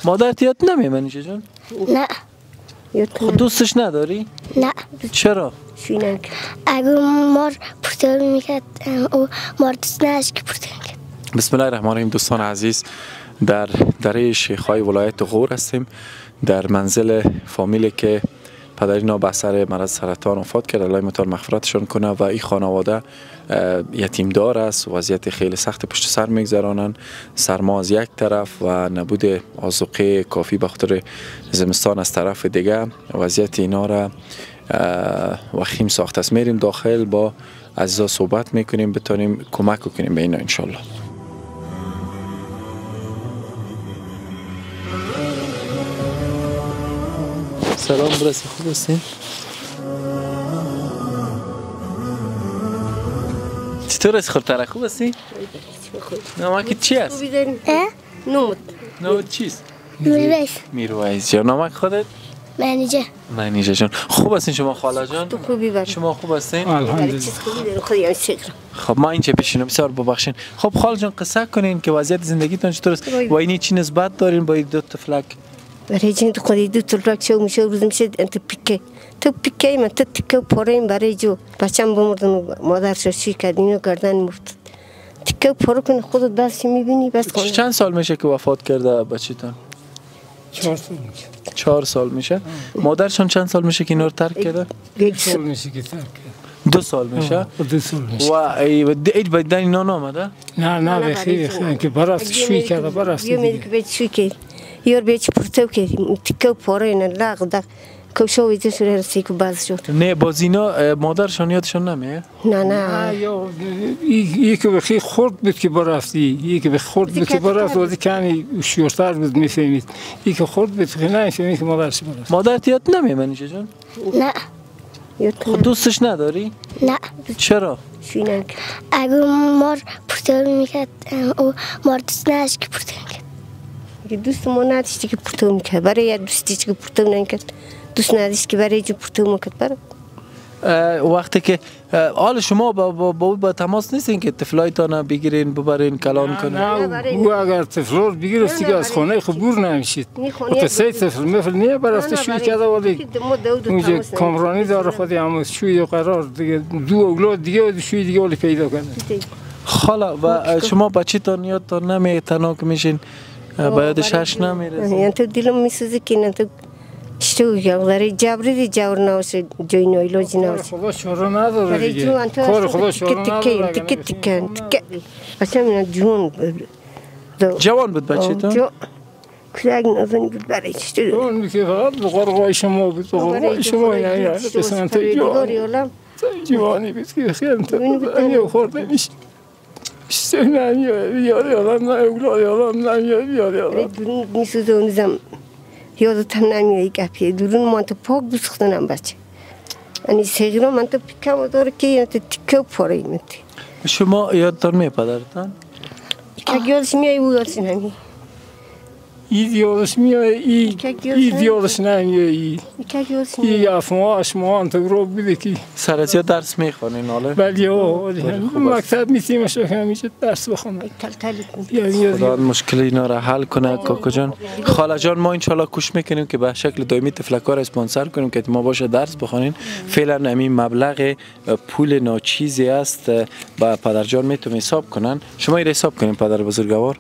مادرت یاد نمیمونی جان؟ نه. خود دوستش نداری؟ نه. چرا؟ اگه مار پرتقال میکرد او مار دوست نداشت که پرتقال میکرد. بسم الله الرحمن الرحیم. دوستان عزیز، در دره شیخ‌های ولایت غور هستیم، در منزل فامیلی که پدری نا به اثر مرض سرطان وفات کرد، الله متعال مغفرتشان کنه. و این خانواده یتیمدار است، وضعیت خیلی سخت پشت سر میگذرانند، سرما از یک طرف و نبود آذوقه کافی به خاطر زمستان از طرف دیگه، وضعیت اینا را وخیم ساخته است. میریم داخل با عزیزا صحبت میکنیم، بتونیم کمک کنیم به اینا انشالله. سلام برسی، خوب هستین؟ چطور است خورتره؟ خوب هستی؟ نامک چی است؟ نومد. نومد چیست؟ میرویس. میرویس جان. نامک خودت؟ منیجه. منیجه جان. خوب هستین شما خاله جان؟ تو خوبی برم. شما خوب هستین؟ الحمدلله. خب ما اینجا پیشینم، بسیار ببخشین. خب خاله جان قصه کنین که وضعیت زندگیتون چطور است؟ و اینی چی نسبت دارین با این دو طفلک؟ برای جن تو خودی دو طفلک شو میشه روز میشه انت پیکه. تو پیکه من تو تیکه پاریم برای جو بچه‌م بمردن مادرش چی کرد اینو گردن مرد. تیکه پارو کن خودت بس میبینی بس کن. چند سال میشه که وفات کرده بچه‌تون؟ 4 سال میشه. 4 سال میشه. مادرشون چند سال میشه که اینا رو ترک کرده؟ 1 سال میشه که ترک کرد. 2 سال میشه. 2 سال میشه. و ای بدن اینا نامده؟ نه بخیر که برافت شوی کرده برافت. یه میگه به چی که یار به چی پرتو که تیکه پاره اینا لاغ کوشو ویزه سر رسی که باز شد. نه بازینا مادرشون یادشون نمیه؟ نه یا یک بخیر خورد بود که برافتی، یک بخیر خورد بود که برافت ولی کمی شورتر بود میفهمید. یک خورد بود که نمیفهمید که مادرش برافت. مادرت یاد نمیمونی جان؟ نه. خود دوستش نداری؟ نه. چرا؟ اگه مار پرتقال میکرد او مار دوست نداشت که پرتقال میکرد. دوست ما نداشتی که پرتو میکرد، برای دوستی که پرتو نمیکرد دوست نداشت که برای جو پرتو میکرد. برای وقتی که حال شما با تماس نیستین که طفلایتان بگیرین ببرین کلان کنین؟ نه او اگر طفلور بگیرستی که از خانه خود بور نمیشید. قصه طفل مثل نیه برافته شوی کرده ولی اونجا کامرانی داره خودی همه شوی قرار دیگه دو اولاد دیگه و شوی دیگه ولی پیدا کرده. خاله و شما بچه‌تان یادتان نمیاد تنها که میشین با یادش هش نمیرسه؟ یعنی تو دلم میسوزه که نه تو چطور یاداری جبری جور ناشه جای نایلوجی ناشه. خدا شورا نداره دیگه. کار خدا شورا نداره. تیکه بچه من جوان بود بچه‌تون؟ کلاگ نازنی بود برای چطور؟ جوان بود که فقط بقرقای شما بود. بقرقای شما یعنی قسمت تو جوانی بود که خیلی تو خورده میشه. یادم نمیاد. میسوزه اونزم یادتم نمیاد گپیه درون من تو پاک بسختنم بچه. یعنی سیگران من تو پیکم داره که یعنی تو تیکه پاره ایمتی. شما یادتان میاد پدرتان؟ که یادش میاد او یادش نمیاد. یادش میاد یادش نمیاد. ای افماش ما انت رو بوده کی. سرزیا درس میخونین حالا؟ بله مکتب میتیم شو میشه درس بخونم. خدا مشکل اینا را حل کنه کاکو جان. خاله جان ما انشالله کوشش میکنیم که به شکل دائمی طفلک‌ها را اسپانسر کنیم که ما باشه درس بخونین. فعلا همین مبلغ پول ناچیزی است با پدر جان میتونم حساب کنن. شما این حساب کنین پدر بزرگوار.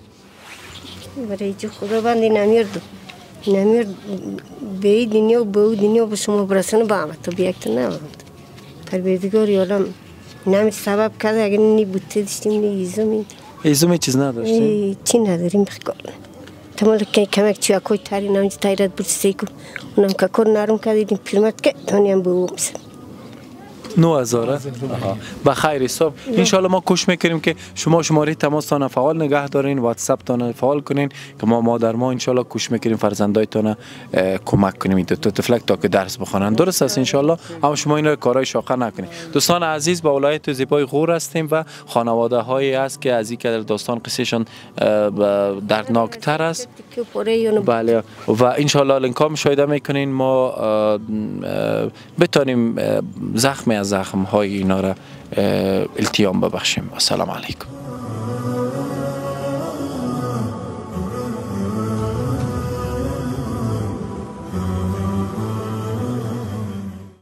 برای جو خدا بندی نمیرد به دنیا و به دنیا به شما برسونه با همه تو بیاکت نمید پروردگاری عالم نمی سبب کرده اگر نی بوته داشتیم نی ایزومی چیز نداشتیم؟ چی نداریم بخیر تمام که کمک چی اکوی تاری نمیشه تایرت بود سیکو اونم که کار نرم کردیم پیرمرد که تونیم به او میسن 9000 به خیر حساب. انشالله ما کوشش میکنیم که شما شماره تماستان فعال نگه دارین، واتساپ تان فعال کنین که ما مادر ما انشالله کوشش میکنیم فرزندایتان کمک کنیم این دو طفلک تا که درس بخونن. درست است انشالله، اما شما اینا کارهای شاقه نکنید. دوستان عزیز با ولایت زیبای غور هستیم و خانواده هایی است که از این که داستان قصهشان دردناکتر است. بله و انشالله لینک ها مشاهده میکنین ما بتونیم زخم از زخم های اینا را التیام ببخشیم. السلام علیکم.